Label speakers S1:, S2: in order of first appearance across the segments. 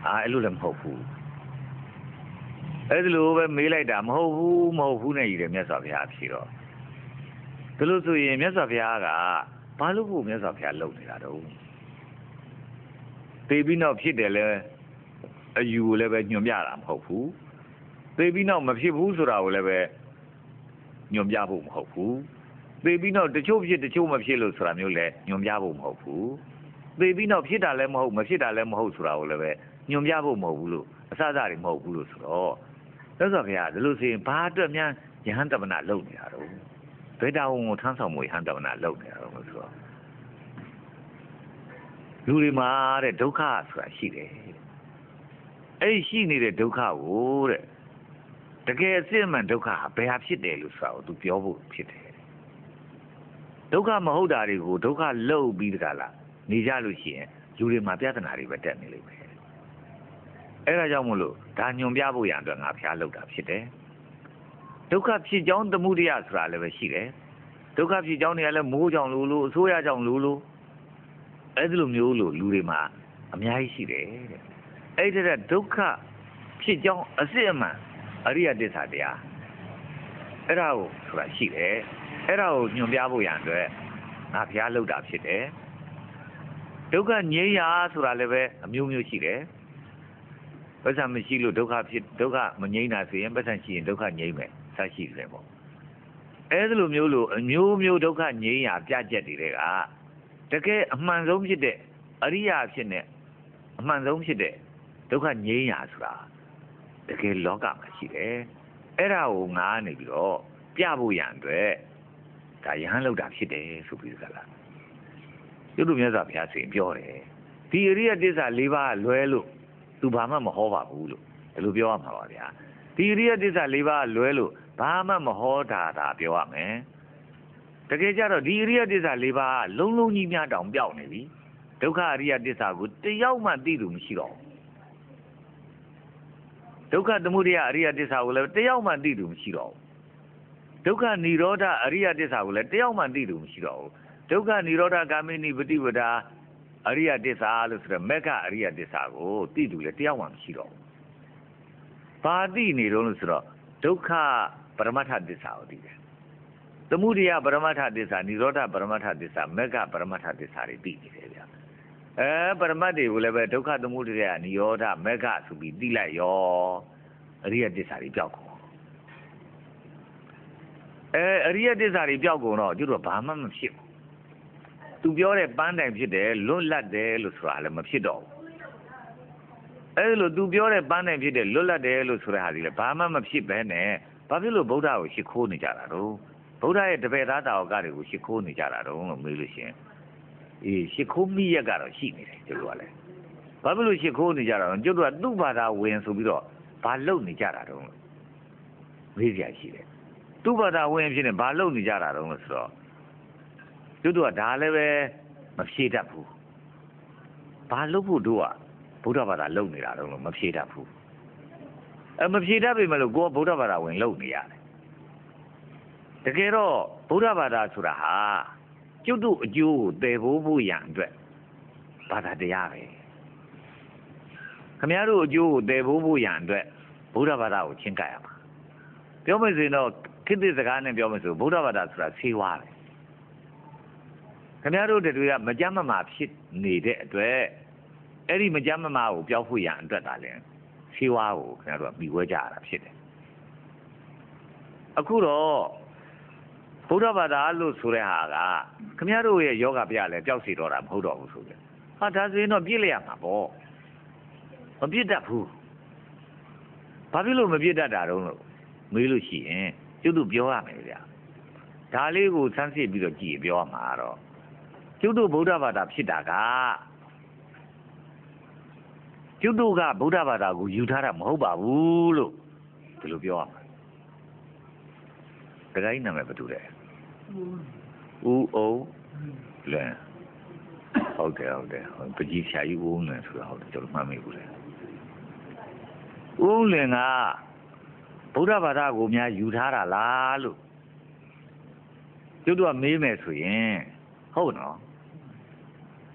S1: အဲ့လိုလည်းမဟုတ်ဘူးအဲ့ဒီလိုပဲမေးလိုက်တာမဟုတ်ဘူးနဲ့ကြီးတယ်မြတ်စွာဘုရားဖြေတော့ဒါလို့ဆိုရင်မြတ်စွာဘုရားကဘာလို့ကိုမြတ်စွာဘုရားလုပ်နေတာတော့သေပြီးနောက်ဖြစ်တယ်လဲအယူကိုလည်းပဲညွှန်ပြတာမဟုတ်ဘူးသေပြီးနောက်မဖြစ်ဘူးဆိုတာကိုလည်းပဲညွှန်ပြဖို့မဟုတ်ဘူးသေပြီးနောက်တချို့ဖြစ်တချို့မဖြစ်လို့ဆိုတာမျိုးလည်းညွှန်ပြဖို့မဟုတ်ဘူးသေပြီးနောက်ဖြစ်တာလည်းမဟုတ်မဖြစ်တာလည်းမဟုတ်ဆိုတာကိုလည်းပဲညွှန်ပြဖို့မဟုတ်ဘူးလို့အစစတွေမဟုတ်ဘူးလို့ဆိုတော့မြတ်စွာဘုရားဒါလို့ဆိုရင်ဘာအတွက်များယဟန်တမနာလုပ်နေတာတော့ဘယ်တာဝန်ကိုထမ်းဆောင်မှုယဟန်တမနာလုပ်နေတာတော့ဆိုတော့လူတွေမှာတဲ့ဒုက္ခဆိုတာရှိတယ်အဲ့ရှိနေတဲ့ဒုက္ခကိုတဲ့တကယ်အစစ်အမှန်ဒုက္ခဟာဘယ်ဟာဖြစ်တယ်လို့ဆိုတာကိုသူပြောဖို့ဖြစ်တယ်ဒုက္ခမဟုတ်တာတွေကိုဒုက္ခလှုပ်ပြီးတကလားနေကြလို့ရှိရင်လူတွေမှာပြဿနာတွေပဲတက်နေလိမ့်မယ်အဲ့ဒါကြောင့်မို့လို့ဒါညွန်ပြဖို့ရန်အတွက်ငါဖျားလုပ်တာဖြစ်တယ်ဒုက္ခဖြစ်ကြောင်းသမှုတရားဆိုတာလည်းပဲရှိတယ်ဒုက္ခဖြစ်ကြောင်းတွေကလည်းမိုးကြောင့်လို့အဆိုးရကြောင့်လို့အဲ့ဒီလိုမျိုးလို့လူတွေမှာအများကြီးရှိတယ်တဲ့အဲ့ဒီတဲ့ဒုက္ခဖြစ်ကြောင်းအစစ်အမှန်အရိယတစ္ဆာတရားအဲ့ဒါကိုဆိုတာရှိတယ်အဲ့ဒါကိုညွန်ပြဖို့ရန်အတွက်ငါဖျားလုပ်တာဖြစ်တယ်ဒုက္ခငြိမ်းရာဆိုတာလည်းပဲအမျိုးမျိုးရှိတယ်ပတ်စံမရှိလို့ဒုက္ခဖြစ်ဒုက္ခမငြိမ်းတာဆိုရင်ပတ်စံရှိရင်ဒုက္ခငြိမ်းမယ်စရှိတယ်ပေါ့အဲ့ဒီလိုမျိုးလို့အမျိုးမျိုးဒုက္ခငြိမ်းရာပြချက်တွေကတကယ်အမှန်ဆုံးဖြစ်တဲ့အရိယာဖြစ်နေအမှန်ဆုံးဖြစ်တဲ့ဒုက္ခငြိမ်းရာဆိုတာတကယ်လောကမှာရှိတယ်အဲ့ဒါကိုငါနေပြီးတော့ပြဖို့ရန်အတွက်ဒါယဟန်လောက်တာဖြစ်တယ်ဆိုပြီးသလားရုပ်တုမြတ်စွာဘုရားဆိုရင်ပြောတယ်ဒီအရိယတစ္ဆာ၄ပါးလွဲလို့သူဘာမှမဟောပါဘူးလို့ဒီလိုပြောရမှာပါဗျာဒီအရိယတစ္ဆာ၄ပါးလွဲလို့ဘာမှမဟောတာပြောရမယ်တကယ်ကြတော့ဒီအရိယတစ္ဆာ၄ပါးလုံးလုံးကြီးများတောင်ပြောက်နေပြီဒုက္ခအရိယတစ္ဆာကိုတယောက်မှသိသူမရှိတော့ဒုက္ခသမုဒယအရိယတစ္ဆာကိုလည်းတယောက်မှသိသူမရှိတော့ဒုက္ခនិရောဓအရိယတစ္ဆာကိုလည်းတယောက်မှသိသူမရှိတော့ဘူးဒုက္ခនិရောဓဂามိနိပฏิပဒါအရိယတစ္ဆာလို့ဆိုတော့မက္ခအရိယတစ္ဆာကိုသိသူလည်းတယောက်မှမရှိတော့ဘူးဘာသိနေတော့လို့ဆိုတော့ဒုက္ခပရမတ္ထတစ္ဆာကိုသိတယ်သမုဒယပရမတ္ထတစ္ဆာនិရောဓပရမတ္ထတစ္ဆာမက္ခပရမတ္ထတစ္ဆာတွေသိနေတယ်ဗျာပရမတ်တွေကိုလည်းပဲဒုက္ခသမုဒယនិရောဓမက္ခဆိုပြီးသိလိုက်ရောအရိယတစ္ဆာတွေပျောက်ကုန်အရိယတစ္ဆာတွေပျောက်ကုန်တော့ကျတော့ဘာမှမဖြစ်ဘူးသူပြောတဲ့ပန်းတိုင်ဖြစ်တယ်လွတ်လပ်တယ်လို့ဆိုတာလည်းမဖြစ်တော့ဘူးအဲ့လိုသူပြောတဲ့ပန်းတိုင်ဖြစ်တယ်လွတ်လပ်တယ်လို့ဆိုတဲ့ဟာဒီလည်းဘာမှမဖြစ်ပဲနဲ့ဘာဖြစ်လို့ဗုဒ္ဓကိုရှ िख ိုးနေကြတာတော့ဗုဒ္ဓရဲ့တပည့်သားတာဝကတွေကိုရှ िख ိုးနေကြတာတော့လို့မေးလို့ရှိရင်ရှ िख ိုးမိရက်ကတော့ရှိနေတယ်ကျတို့ကလည်းဘာဖြစ်လို့ရှ िख ိုးနေကြတာတော့ကျတို့ကသူ့ဘာသာဝင်ဆိုပြီးတော့ဘာလုပ်နေကြတာတော့မေးစရာရှိတယ်သူ့ဘာသာဝင်ဖြစ်နေဘာလုပ်နေကြတာတော့ဆိုတော့တို့ကဒါလည်းပဲမဖြေတတ်ဘူးဘာလုပ်ဖို့တို့ကဗုဒ္ဓဘာသာလုပ်နေတာတော့မဖြေတတ်ဘူးမဖြေတတ်ပြီမလို့ကိုကဗုဒ္ဓဘာသာဝင်လုပ်နေရတယ်တကယ်တော့ဗုဒ္ဓဘာသာဆိုတာဟာကျုပ်တို့အကျိုးကိုတည်ဖို့ရန်အတွက်ဘာသာတရားပဲခင်ဗျားတို့အကျိုးကိုတည်ဖို့ရန်အတွက်ဗုဒ္ဓဘာသာကိုချင်းကပ်ရမှာပြောမယ်ဆိုရင်တော့ခေတ်သစ်စကားနဲ့ပြောမယ်ဆိုဗုဒ္ဓဘာသာဆိုတာဆေးဝါးပဲခင်ဗျားတို့တွေကမကြမ်းမမာဖြစ်နေတဲ့အတွက်အဲ့ဒီမကြမ်းမမာကိုပြောက်ဖို့ရန်အတွက်သာလဲဆေးဝါးကိုခင်ဗျားတို့ကပြီးဝဲကြရတာဖြစ်တယ်အခုတော့ဗုဒ္ဓဘာသာလို့ဆိုတဲ့ဟာကခင်ဗျားတို့ရဲ့ယောဂပြလဲပျောက်စီတော့တာမဟုတ်တော့ဘူးဆိုကြဟာဒါဆိုရင်တော့ပြည့်လိုက်ရမှာပေါ့မပြည့်တတ်ဘူးဘာဖြစ်လို့မပြည့်တတ်တာတော့လို့မေးလို့ရှိရင်ကျုပ်တို့ပြောရမယ်ဗျာဒါလေးကိုစမ်းစစ်ပြီးတော့ကြည့်ပြောရမှာတော့ကျုပ်တို့ဗုဒ္ဓဘာသာဖြစ်တာကကျုပ်တို့ကဗုဒ္ဓဘာသာကိုယူထားတာမဟုတ်ပါဘူးလို့ဒီလိုပြောရမှာတခါကြီးနာမည်ဘယ်သူလဲဦးအောင်လန်ဟုတ်တယ်ပကြီးဆရာကြီးဦးအောင်လန်ဆိုတာဟုတ်တယ်ကျွန်တော်မှတ်မိဘူးလေဦးအောင်လန်ကဗုဒ္ဓဘာသာကိုများယူထားတာလားလို့ကျုပ်တို့ကမေးမယ်ဆိုရင်ဟုတ်နော်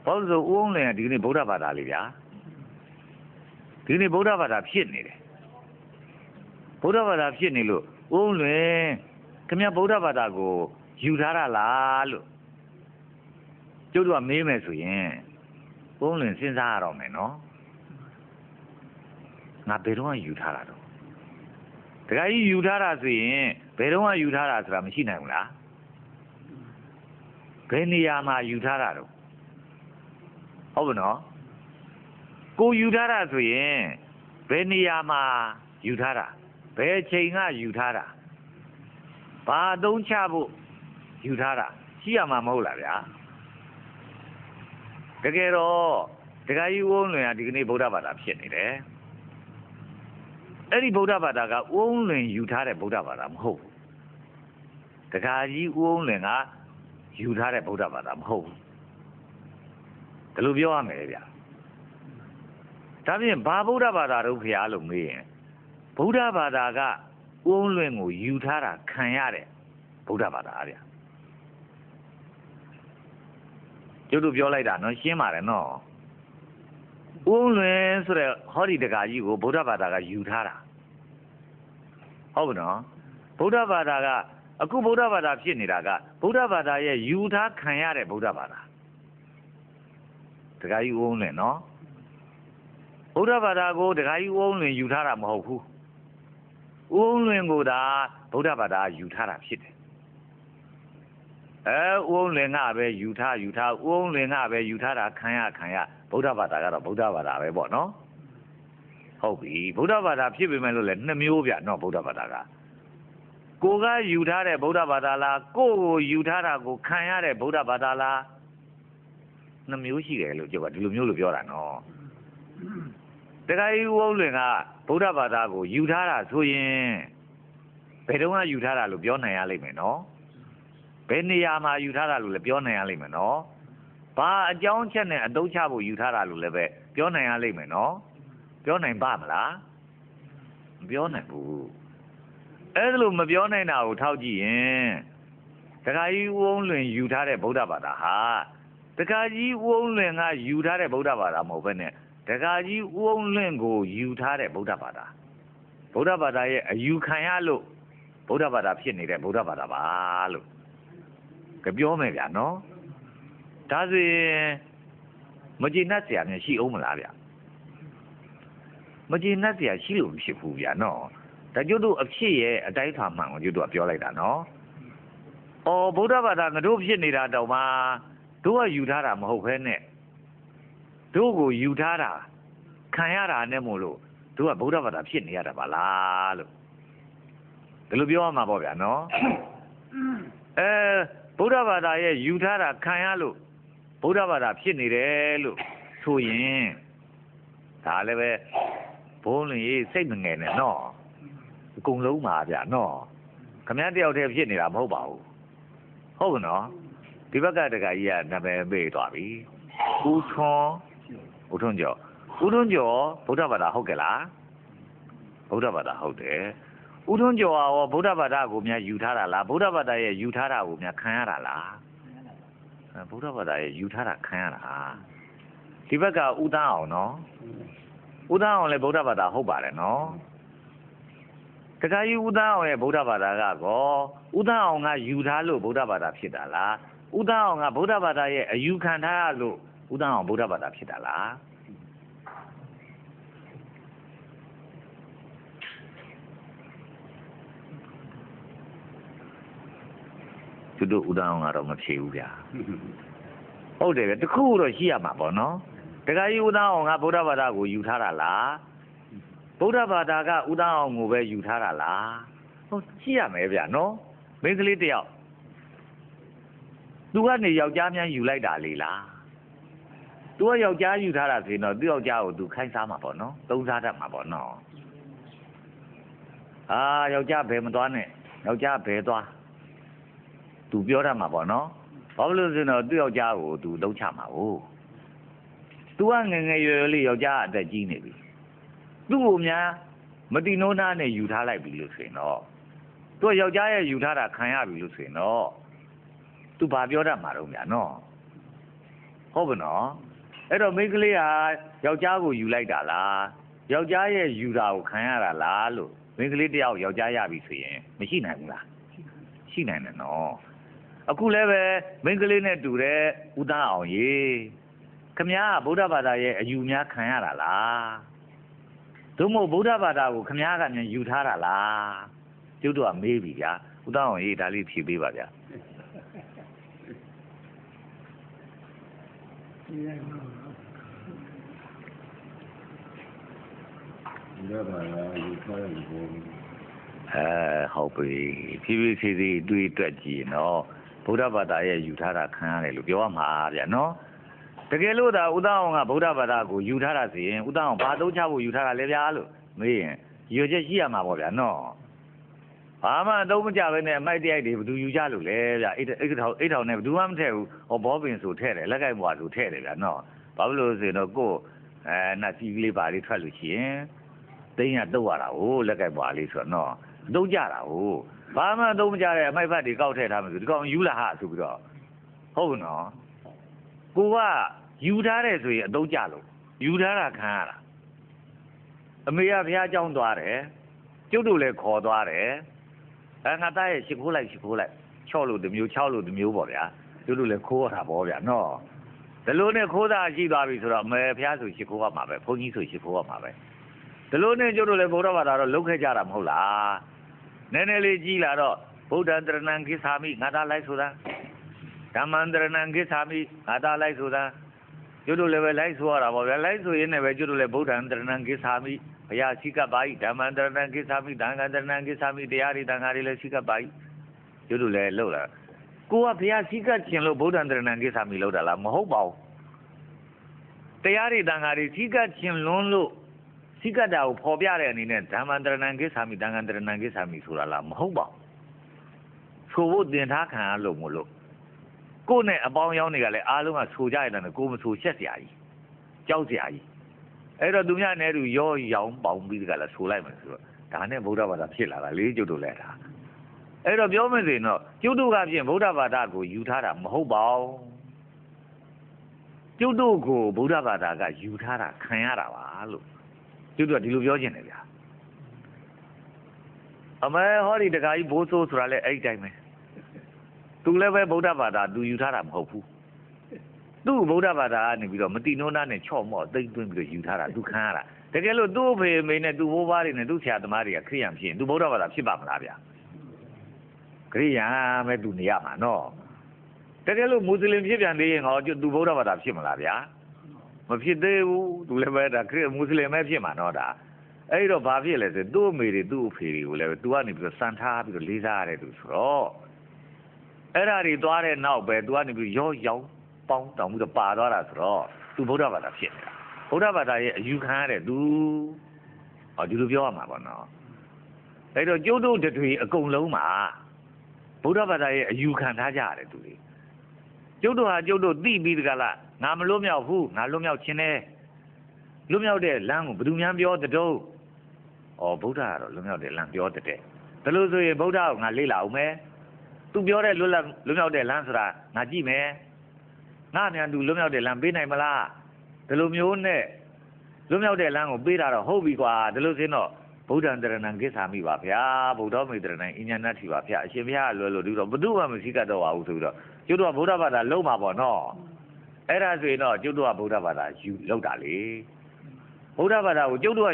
S1: ဘာလို့ဆိုဦးအောင်လန်ကဒီကနေ့ဗုဒ္ဓဘာသာလေးဗျာ ဒီနေ့ဗုဒ္ဓဘာသာဖြစ်နေတယ်ဗုဒ္ဓဘာသာဖြစ်နေလို့ဦးလွင်ခင်ဗျဗုဒ္ဓဘာသာကိုယူထားတာလားလို့ကျုပ်တို့ကမေးမယ်ဆိုရင်ဦးလွင်စဉ်းစားရတော့မယ်နော်ငါဘယ်တော့မှယူထားတာတော့တခါကြီးယူထားတာဆိုရင်ဘယ်တော့မှယူထားတာဆိုတာမရှိနိုင်ဘူးလားဘယ်နေရာမှာယူထားတာတော့ဟုတ်ပါနော်ကိုယူထားတာဆိုရင်ဘယ်နေရာမှာယူထားတာဘယ်ချိန်ကယူထားတာဘာအသုံးချဖို့ယူထားတာရှိရမှာမဟုတ်လားဗျာတကယ်တော့တခါကြီးဦးလွင်ကဒီကနေ့ဗုဒ္ဓဘာသာဖြစ်နေတယ်အဲ့ဒီဗုဒ္ဓဘာသာကဦးလွင်ယူထားတဲ့ဗုဒ္ဓဘာသာမဟုတ်ဘူးတခါကြီးဦးလွင်ကယူထားတဲ့ဗုဒ္ဓဘာသာမဟုတ်ဘူးဘယ်လိုပြောရမလဲဗျာဒါဖြင့်ဘာဗုဒ္ဓဘာသာတို့ဖျားလို့မေးရင်ဗုဒ္ဓဘာသာကဦးလွင်ကိုယူထားတာခံရတဲ့ဗုဒ္ဓဘာသာဗျာကျုပ်တို့ပြောလိုက်တာနော်ရှင်းပါတယ်နော်ဦးလွင်ဆိုတဲ့ဟောဒီတကာကြီးကိုဗုဒ္ဓဘာသာကယူထားတာဟုတ်ပြီနော်ဗုဒ္ဓဘာသာကအခုဗုဒ္ဓဘာသာဖြစ်နေတာကဗုဒ္ဓဘာသာရဲ့ယူထားခံရတဲ့ဗုဒ္ဓဘာသာတကာကြီးဦးလွင်နော်ဗုဒ္ဓဘာသာကိုတခါကြီးဦးလွင်ယူထားတာမဟုတ်ဘူးဦးလွင်ကိုသာဗုဒ္ဓဘာသာယူထားတာဖြစ်တယ်ဦးလွင်ကပဲယူထားဦးလွင်ကပဲယူထားတာခံရဗုဒ္ဓဘာသာကတော့ဗုဒ္ဓဘာသာပဲပေါ့နော်ဟုတ်ပြီဗုဒ္ဓဘာသာဖြစ်ပေမဲ့လို့လည်းနှစ်မျိုးဗျနော်ဗုဒ္ဓဘာသာကကိုကယူထားတဲ့ဗုဒ္ဓဘာသာလားကိုယူထားတာကိုခံရတဲ့ဗုဒ္ဓဘာသာလားနှစ်မျိုးရှိတယ်လို့ပြောပါဒီလိုမျိုးလို့ပြောတာနော်တခါကြီးဦးလွင်ကဗုဒ္ဓဘာသာကိုယူထားတာဆိုရင်ဘယ်တော့မှယူထားတာလို့ပြောနိုင်ရလိမ့်မယ်နော်ဘယ်နေရာမှာယူထားတာလို့လည်းပြောနိုင်ရလိမ့်မယ်နော်ဘာအကြောင်းချက်နဲ့အသုံးချဖို့ယူထားတာလို့လည်းပဲပြောနိုင်ရလိမ့်မယ်နော်ပြောနိုင်ပါမလားမပြောနိုင်ဘူးအဲ့ဒါလို့မပြောနိုင်တာကိုထောက်ကြည့်ရင်တခါကြီးဦးလွင်ယူထားတဲ့ဗုဒ္ဓဘာသာဟာတခါကြီးဦးလွင်ကယူထားတဲ့ဗုဒ္ဓဘာသာမဟုတ်ဘဲနဲ့တခါကြီးဦးလွင်ကိုယူထားတဲ့ဗုဒ္ဓဘာသာရဲ့အယူခံရလို့ဗုဒ္ဓဘာသာဖြစ်နေတဲ့ဗုဒ္ဓဘာသာပါလို့ပြောမယ်ဗျာနော်ဒါဆိုရင်မကျေနပ်เสียများရှိအောင်မလားဗျမကျေနပ်เสียရှိလို့မဖြစ်ဘူးဗျာနော်ဒါကျတို့အဖြစ်ရဲ့အတိုင်းအမှန်ကိုကျတို့ကပြောလိုက်တာနော်ဗုဒ္ဓဘာသာငါတို့ဖြစ်နေတာတော့မှတို့ကယူထားတာမဟုတ်ဘဲနဲ့တို့ကိုယူထားတာခံရတာနဲ့မို့လို့တို့ကဗုဒ္ဓဘာသာဖြစ်နေရတာပါလားလို့ဒီလိုပြောရမှာပေါ့ဗျာနော်ဗုဒ္ဓဘာသာရဲ့ယူထားတာခံရလို့ဗုဒ္ဓဘာသာဖြစ်နေတယ်လို့ဆိုရင်ဒါလည်းပဲဘုန်းကြီးစိတ်မငယ်နဲ့နော်အကုန်လုံးပါဗျာနော်ခမည်းတယောက်တည်းဖြစ်နေတာမဟုတ်ပါဘူးဟုတ်ကနော်ဒီဘက်ကတကကြီးကနာမည်ပေးသွားပြီဦးထွန်းကျော်ဗုဒ္ဓဘာသာဟုတ်ကဲ့လားဗုဒ္ဓဘာသာဟုတ်တယ်ဦးထွန်းကျော်ရောဗုဒ္ဓဘာသာကိုများယူထားတာလားဗုဒ္ဓဘာသာရဲ့ယူထားတာကိုများခံရတာလားဗုဒ္ဓဘာသာရဲ့ယူထားတာခံရတာဒီဘက်ကဦးသားအောင်နော်ဦးသားအောင်လည်းဗုဒ္ဓဘာသာဟုတ်ပါတယ်နော်တခါကြီးဦးသားအောင်ရဲ့ဗုဒ္ဓဘာသာကောဦးသားအောင်ကယူထားလို့ဗုဒ္ဓဘာသာဖြစ်တာလားဦးသားအောင်ကဗုဒ္ဓဘာသာရဲ့အယူခံထားရလို့ဦးသားအောင်ဗုဒ္ဓဘာသာဖြစ်တာလားသူတို့ဦးသားအောင်ကတော့မဖြေဘူးဗျာဟုတ်တယ်ဗျတခုတော့ရှိရမှာပေါ့နော်တခါကြီးဦးသားအောင်ကဗုဒ္ဓဘာသာကိုယူထားတာလားဗုဒ္ဓဘာသာကဦးသားအောင်ကိုပဲယူထားတာလားဟုတ်ရှိရမယ်ဗျာနော်မိန်းကလေးတယောက်သူကနေယောက်ျားများယူလိုက်တာလေလားသူကယောက်ျားယူထားတာဆိုရင်တော့သူ့ယောက်ျားကိုသူခိုင်းစားမှာပေါ့နော်သုံးစားတတ်မှာပေါ့နော်ယောက်ျားဘယ်မသွားနဲ့ယောက်ျားဘယ်သွားသူပြောတတ်မှာပေါ့နော်ဘာလို့လဲဆိုတော့သူ့ယောက်ျားကိုသူလုံးချမှာဟုတ်သူကငယ်ငယ်ရွယ်ရွယ်လေးယောက်ျားအသက်ကြီးနေပြီသူ့ကိုများမတိနိုးနာနဲ့ယူထားလိုက်ပြီလို့ဆိုရင်တော့သူကယောက်ျားရဲ့ယူထားတာခံရပြီလို့ဆိုရင်တော့သူဘာပြောတတ်မှာတော့ဗျာနော်ဟုတ်ပါနော်အဲ့တော့မိန်းကလေးဟာယောက်ျားကိုယူလိုက်တာလား ယောက်ျားရဲ့ယူတာကိုခံရတာလားလို့မိန်းကလေးတယောက်ယောက်ျားရပြီဆိုရင်မရှိနိုင်ဘူးလားရှိနိုင်တယ်နော်အခုလည်းပဲမိန်းကလေးနဲ့တူတဲ့ဦးသားအောင်ကြီးခမည်းကဗုဒ္ဓဘာသာရဲ့အယူများခံရတာလားသို့မဟုတ်ဗုဒ္ဓဘာသာကိုခမည်းကမြန်ယူထားတာလားကျုပ်တို့ကမေးပြီဗျာဦးသားအောင်ကြီးဒါလေးဖြေပေးပါဗျာဟုတ်ပြီဖြည်းဖြည်းသေးသေးတွေးတွက်ကြည့်နော်ဗုဒ္ဓဘာသာရဲ့ယူထားတာခံရတယ်လို့ပြောရမှာဗျာနော်တကယ်လို့သာဦးသားအောင်ကဗုဒ္ဓဘာသာကိုယူထားတာဆိုရင်ဦးသားအောင်ဘာသုံးချဖို့ယူထားတာလဲဗျာလို့မေးရင်ရွေချက်ရှိရမှာပေါ့ဗျာနော်ဘာမှသုံးမကြပဲနဲ့အမိုက်တရိုက်တွေဘယ်သူယူကြလို့လဲဗျာအိတ်ထောင်နဲ့ဘယ်သူမှမထည့်ဘူးဟောဘောပင်ဆိုထည့်တယ်လက်ကိုက်ဘွားဆိုထည့်တယ်ဗျာနော်ဘာလို့ဆိုရင်တော့ကိုနှက်စီးလေးပါလေးထွက်လို့ရှိရင်သိန်းရတုတ်ရတာကိုလက်ကိုက်ဘွားလေးဆိုတော့နော်တုတ်ကြတာကိုဘာမှသုံးမကြတဲ့အမိုက်ဖတ်တွေကောက်ထည့်ထားမှဆိုဒီကောင်ယူလာဟာဆိုပြီးတော့ဟုတ်ဘူးနော်ကိုကယူထားတယ်ဆိုရင်အတုတ်ကြလို့ယူထားတာခံရတာအမေကဘုရားကျောင်းသွားတယ်ကျုပ်တို့လည်းခေါ်သွားတယ်ငါသားရဲ့ရှ िख ိုးလိုက်ချော့လို့တစ်မျိုး6လို့တစ်မျိုးပေါ့ဗျာကျုပ်တို့လည်းခိုးရတာပေါ့ဗျာနော်ဒီလိုနဲ့ခိုးတာရှိသွားပြီဆိုတော့အမေဘုရားဆိုရှ िख ိုးရမှာပဲဘုန်းကြီးဆိုရှ िख ိုးရမှာပဲဒီလိုနဲ့ကျုပ်တို့လည်းဗုဒ္ဓဘာသာတော့လုပ်ခဲ့ကြတာမဟုတ်လားနည်းနည်းလေးကြီးလာတော့ဗုဒ္ဓံတရဏံကိသာမိငါသားလိုက်ဆိုတာဓမ္မံတရဏံကိသာမိငါသားလိုက်ဆိုတာကျုပ်တို့လည်းပဲလိုက်ဆိုရတာပေါ့ဗျာလိုက်ဆိုရင်းနဲ့ပဲကျုပ်တို့လည်းဗုဒ္ဓံတရဏံကိသာမိဘုရားရှိကပ်ပါ၏ဓမ္မံတရဏံကိသာမိသံဃာတရဏံကိသာမိတရားတွေတန်ဃာတွေလည်းရှိကပ်ပါ၏ကျုပ်တို့လည်းလှုပ်လာကိုကဘုရားရှိကပ်ခြင်းလို့ဗုဒ္ဓံတရဏံကိသာမိလှုပ်တာလားမဟုတ်ပါဘူးတရားတွေတန်ဃာတွေရှိကပ်ခြင်းလွန်းလို့ရှိကပ်တာကိုဖော်ပြတဲ့အနေနဲ့ဓမ္မံတရဏံကိသာမိသံဃာတရဏံကိသာမိဆိုတာလားမဟုတ်ပါဘူးဆိုဖို့တင်ထားခံရလို့မို့လို့ကိုယ်နဲ့အပေါင်းအယောင်းတွေကလည်းအားလုံးကဆိုကြရတယ်ကိုမဆိုရှက်စရာကြီးကြောက်စရာကြီးအဲ့တော့သူများနဲ့သူရောရောင်ပေါင်းပြီးတကလည်းဆိုလိုက်မယ်ဆိုတော့ဒါနဲ့ဗုဒ္ဓဘာသာဖြစ်လာတာလေကျုပ်တို့လည်းဒါအဲ့တော့ပြောမယ်ဆိုရင်တော့ကျုပ်တို့ကဖြင့်ဗုဒ္ဓဘာသာကိုယူထားတာမဟုတ်ပါဘူးကျုပ်တို့ကိုဗုဒ္ဓဘာသာကယူထားတာခံရတာပါလို့ကျုပ်တို့ကဒီလိုပြောချင်တယ်ဗျာအမေဟောဒီတခါကြီးဘိုးဆိုးဆိုတာလည်းအဲ့ဒီတိုင်းပဲသူလည်းပဲဗုဒ္ဓဘာသာသူယူထားတာမဟုတ်ဘူးသူ့ဗုဒ္ဓဘာသာကနေပြီးတော့မတိနိုးနာနဲ့ချော့မော့သိမ့်သွင်းပြီးတော့ယူထားတာသူခံရတာတကယ်လို့သူ့အဖေအမေနဲ့သူ့ဘိုးဘွားတွေနဲ့သူ့ဆရာသမားတွေကခရိယံဖြစ်ရင်သူဗုဒ္ဓဘာသာဖြစ်ပါမလားဗျာခရိယံပဲသူနေရမှာနော်တကယ်လို့မွတ်စလင်ဖြစ်ပြန်သေးရင်ဟောသူဗုဒ္ဓဘာသာဖြစ်မလားဗျာမဖြစ်သေးဘူးသူလည်းပဲဒါခရိမွတ်စလင်ပဲဖြစ်မှာနော်ဒါအဲ့တော့ဘာဖြစ်လဲဆိုသူ့အမေတွေသူ့အဖေတွေကိုလည်းသူကနေပြီးတော့စံထားပြီးတော့လေးစားရတယ်သူဆိုတော့အဲ့ဒါတွေသွားတဲ့နောက်ပဲသူကနေပြီးရောရောင်ပေါင်းတောင်ပြီးတော့ပါသွားတာဆိုတော့သူဗုဒ္ဓဘာသာဖြစ်နေတာဗုဒ္ဓဘာသာရဲ့အယူခံရတဲ့သူဒီလိုပြောရမှာပေါ့နော်အဲ့တော့ကျုပ်တို့တွေအကုန်လုံးမှာဗုဒ္ဓဘာသာရဲ့အယူခံထားကြရတယ်သူတွေကျုပ်တို့ဟာကျုပ်တို့သိပြီးတကလားငါမလွတ်မြောက်ဘူးငါလွတ်မြောက်ခြင်းနဲ့လွတ်မြောက်တဲ့လမ်းကိုဘယ်သူများပြောတဲ့တော့ဗုဒ္ဓကတော့လွတ်မြောက်တဲ့လမ်းပြောတဲ့ဒါလို့ဆိုရင်ဗုဒ္ဓကိုငါလေ့လာအောင်မယ်သူပြောတဲ့လွတ်မြောက်တဲ့လမ်းဆိုတာငါကြည့်မယ်ငါမြန်သူလွတ်မြောက်တဲ့လမ်းပေးနိုင်မလားဒီလိုမျိုးနဲ့လွတ်မြောက်တဲ့လမ်းကိုပေးတာတော့ဟုတ်ပြီကွာဒီလိုစင်းတော့ဗုဒ္ဓံတရဏံကိသာမိပါဗျာဗုဒ္ဓမေတရဏံအញ្ញဏတ္ထိပါဗျာအရှင်ဘုရားလွယ်လို့ဒီတော့ဘုသူ့မှမရှိတော့ပါဘူးဆိုပြီးတော့ကျုပ်တို့ကဗုဒ္ဓဘာသာလုံးမှာပေါ့နော်အဲ့ဒါဆိုရင်တော့ကျုပ်တို့ကဗုဒ္ဓဘာသာယူလောက်တာလေဗုဒ္ဓဘာသာကိုကျုပ်တို့က